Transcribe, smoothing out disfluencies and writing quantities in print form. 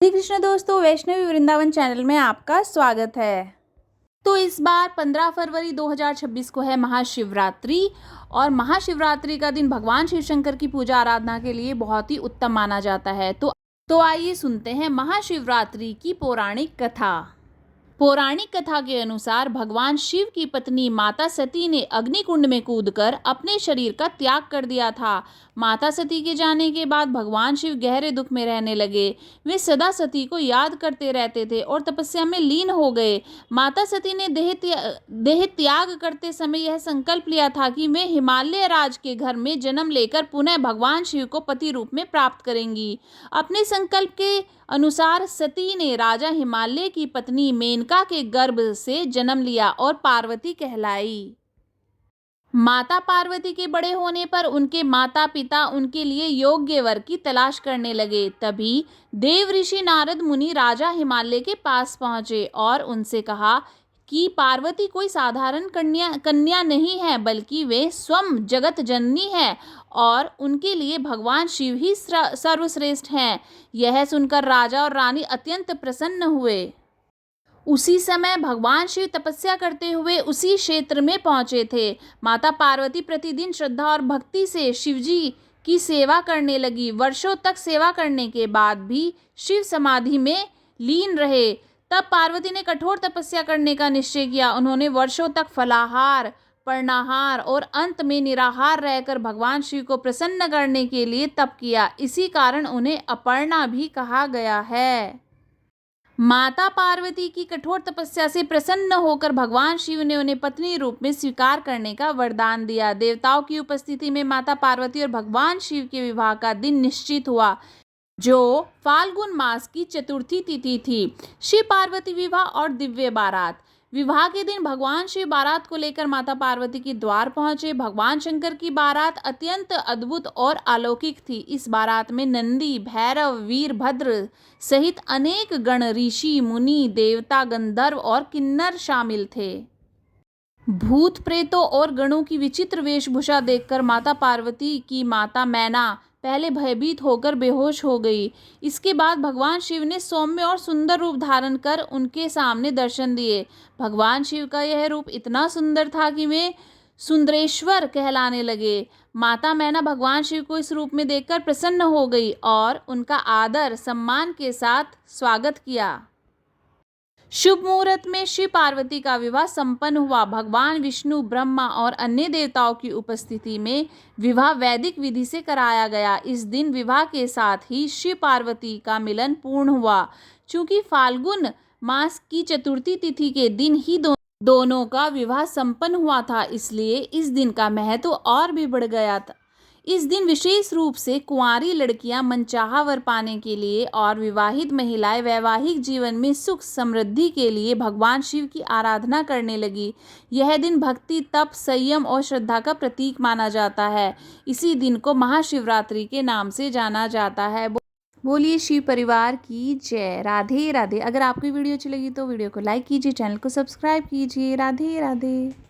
श्री कृष्ण दोस्तों, वैष्णवी वृंदावन चैनल में आपका स्वागत है। तो इस बार 15 फरवरी 2026 को है महाशिवरात्रि और महाशिवरात्रि का दिन भगवान शिव शंकर की पूजा आराधना के लिए बहुत ही उत्तम माना जाता है। तो आइए सुनते हैं महाशिवरात्रि की पौराणिक कथा। पौराणिक कथा के अनुसार भगवान शिव की पत्नी माता सती ने अग्निकुंड में कूदकर अपने शरीर का त्याग कर दिया था। माता सती के जाने के बाद भगवान शिव गहरे दुख में रहने लगे। वे सदा सती को याद करते रहते थे और तपस्या में लीन हो गए। माता सती ने देह त्याग करते समय यह संकल्प लिया था कि वे हिमालय राज के घर में जन्म लेकर पुनः भगवान शिव को पति रूप में प्राप्त करेंगी। अपने संकल्प के अनुसार सती ने राजा हिमालय की पत्नी मेनका के गर्भ से जन्म लिया और पार्वती कहलाई। माता पार्वती के बड़े होने पर उनके माता पिता उनके लिए योग्य वर की तलाश करने लगे। तभी देव ऋषि नारद मुनि राजा हिमालय के पास पहुंचे और उनसे कहा कि पार्वती कोई साधारण कन्या नहीं है, बल्कि वे स्वयं जगत जननी है और उनके लिए भगवान शिव ही सर्वश्रेष्ठ हैं। यह सुनकर राजा और रानी अत्यंत प्रसन्न हुए। उसी समय भगवान शिव तपस्या करते हुए उसी क्षेत्र में पहुंचे थे। माता पार्वती प्रतिदिन श्रद्धा और भक्ति से शिवजी की सेवा करने लगी। वर्षों तक सेवा करने के बाद भी शिव समाधि में लीन रहे। तब पार्वती ने कठोर तपस्या करने का निश्चय किया। उन्होंने वर्षों तक फलाहार, पर्णाहार और अंत में निराहार रहकर भगवान शिव को प्रसन्न करने के लिए तप किया। इसी कारण उन्हें अपर्णा भी कहा गया है। माता पार्वती की कठोर तपस्या से प्रसन्न होकर भगवान शिव ने उन्हें पत्नी रूप में स्वीकार करने का वरदान दिया। देवताओं की उपस्थिति में माता पार्वती और भगवान शिव के विवाह का दिन निश्चित हुआ, जो फाल्गुन मास की चतुर्थी तिथि थी। शिव पार्वती विवाह और दिव्य बारात। विवाह के दिन भगवान शिव बारात को लेकर माता पार्वती के द्वार पहुंचे। भगवान शंकर की बारात अत्यंत अद्भुत और अलौकिक थी। इस बारात में नंदी, भैरव, वीरभद्र सहित अनेक गण, ऋषि, मुनि, देवता, गंधर्व और किन्नर शामिल थे। भूत प्रेतों और गणों की विचित्र वेशभूषा देखकर माता पार्वती की माता मैना पहले भयभीत होकर बेहोश हो गई। इसके बाद भगवान शिव ने सौम्य और सुंदर रूप धारण कर उनके सामने दर्शन दिए। भगवान शिव का यह रूप इतना सुंदर था कि वे सुंदरेश्वर कहलाने लगे। माता मैना भगवान शिव को इस रूप में देखकर प्रसन्न हो गई और उनका आदर सम्मान के साथ स्वागत किया। शुभ मुहूर्त में शिव पार्वती का विवाह संपन्न हुआ। भगवान विष्णु, ब्रह्मा और अन्य देवताओं की उपस्थिति में विवाह वैदिक विधि से कराया गया। इस दिन विवाह के साथ ही शिव पार्वती का मिलन पूर्ण हुआ। चूंकि फाल्गुन मास की चतुर्थी तिथि के दिन ही दोनों का विवाह संपन्न हुआ था, इसलिए इस दिन का महत्व और भी बढ़ गया था। इस दिन विशेष रूप से कुंवारी लड़कियां मनचाहा वर पाने के लिए और विवाहित महिलाएं वैवाहिक जीवन में सुख समृद्धि के लिए भगवान शिव की आराधना करने लगी। यह दिन भक्ति, तप, संयम और श्रद्धा का प्रतीक माना जाता है। इसी दिन को महाशिवरात्रि के नाम से जाना जाता है। बोलिए शिव परिवार की जय। राधे राधे। अगर आपको वीडियो अच्छी लगी तो वीडियो को लाइक कीजिए, चैनल को सब्सक्राइब कीजिए। राधे राधे।